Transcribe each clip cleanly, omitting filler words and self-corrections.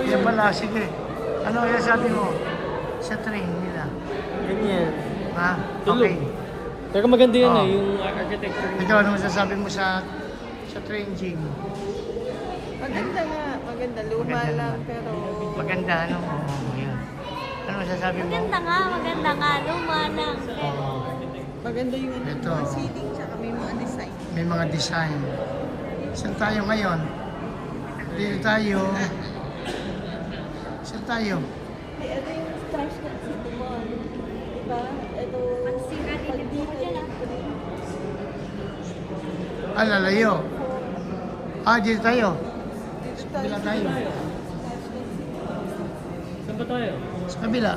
Yan pala, sige. Ano kaya sabi mo? Sa train nila. Ganyan. Ha? Tulog. Okay. Pero maganda yan Oh. yung architecture. Ikaw, ano masasabi mo sa train, Jing? Maganda nga, maganda. Luma Maganda lang, naman. pero... Maganda, ano? Oo, yun. Ano masasabi mo? Maganda nga, luma lang. Oo. Maganda yung ano, Ito. mga seating, tsaka may mga design. May mga design. Saan tayo ngayon? Dito tayo. Saan tayo? Ay, ito yung trash can city mall. Diba? Ito... Magsira din mo dyan Ah, lalayo. Ah, dito tayo. Dito Sa kabila tayo. Saan ba tayo? Sa kabila.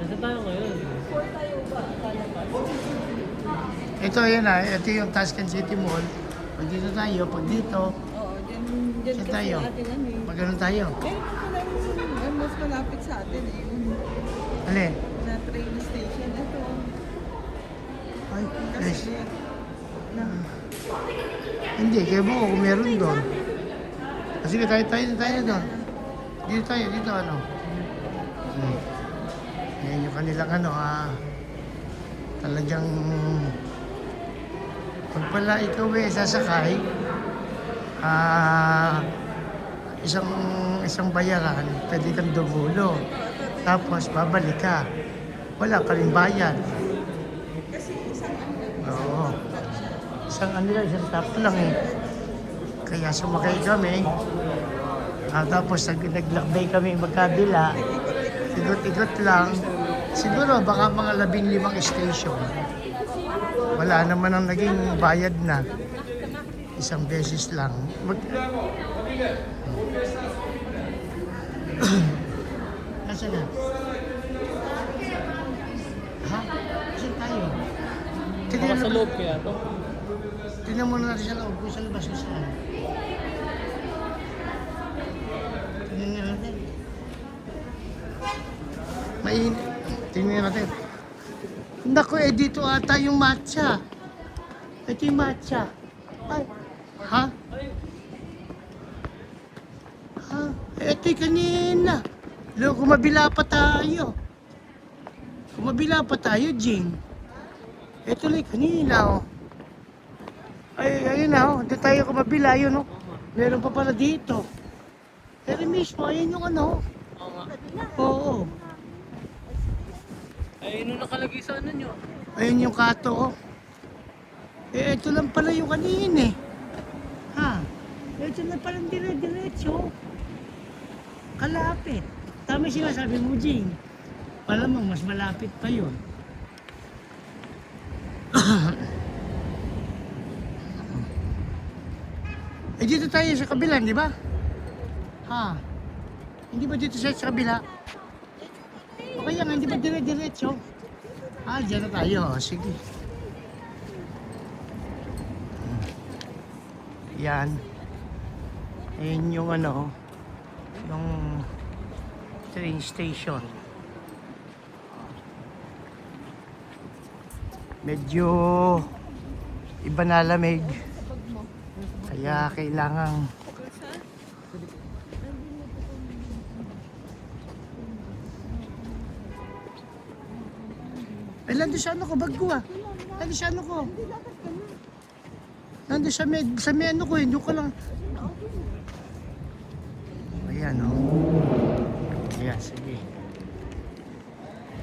Nasaan tayo ngayon? Ito, yan ah. Ito yung Tuscan City Mall. Pag dito tayo, pag dito, Oo, dyan saan kasi tayo? atin ano eh. Pag ganun tayo. Eh, mas malapit sa atin eh. Yung Alin? na train station. Ito. Ay, Kasi yes. na, Hindi, kaya mo kung meron doon. Ah, sige, tayo na doon. Dito tayo, dito ano. Yan yung kanilang ano talagang pag pala ikaw sasakay, isang bayaran, pwede kang dumulo. Tapos babalik ka. Wala ka rin bayad. kasi isang ano, Oo. Isang tap lang eh. Kaya sumakay kami. Tapos naglakbay kami magkabila. Ikot-ikot lang. Siguro baka mga 15 station. Wala naman ang naging bayad na. Isang beses lang. Nasaan na? Ha? Saan tayo? Baka sa loob kaya to? Tingnan muna natin sa loob kung sa labas o saan. Tingnan nga natin. Mainit. Tingnan natin. Naku, dito ata yung matcha. Ito yung matcha. Ay. Ha? Ha? Ito yung kanina. Kung mabila pa tayo. Kung mabila pa tayo, Jing. Ito lang yung kanina, oh. Ay, ayun na, oh. Dito tayo kumabila, yun, oh. Meron pa pala dito. Pero mismo, ayun yung ano. Oo nga. Oo. Ay, ano nakalagay sa ano nyo? Ayun yung kato, oh. Ito lang pala yung kanina, eh. Ha? Ito lang pala dire-diretso. Kalapit. Tama yung sinasabi mo, Jing. Malamang mas malapit pa yun. Dito tayo sa kabila, di ba? Ha? Hindi ba dito sa kabila? O kaya nga, hindi ba dire-diretso? Diyan na tayo. Sige. Yan. Ayan yung ano, yung train station. Medyo iba na lamig. Kaya kailangan nandun sa ano ko, bag ko ah. Nandun sa ano ko. Nandun sa may ano ko, hindi ko lang. Ayan oh.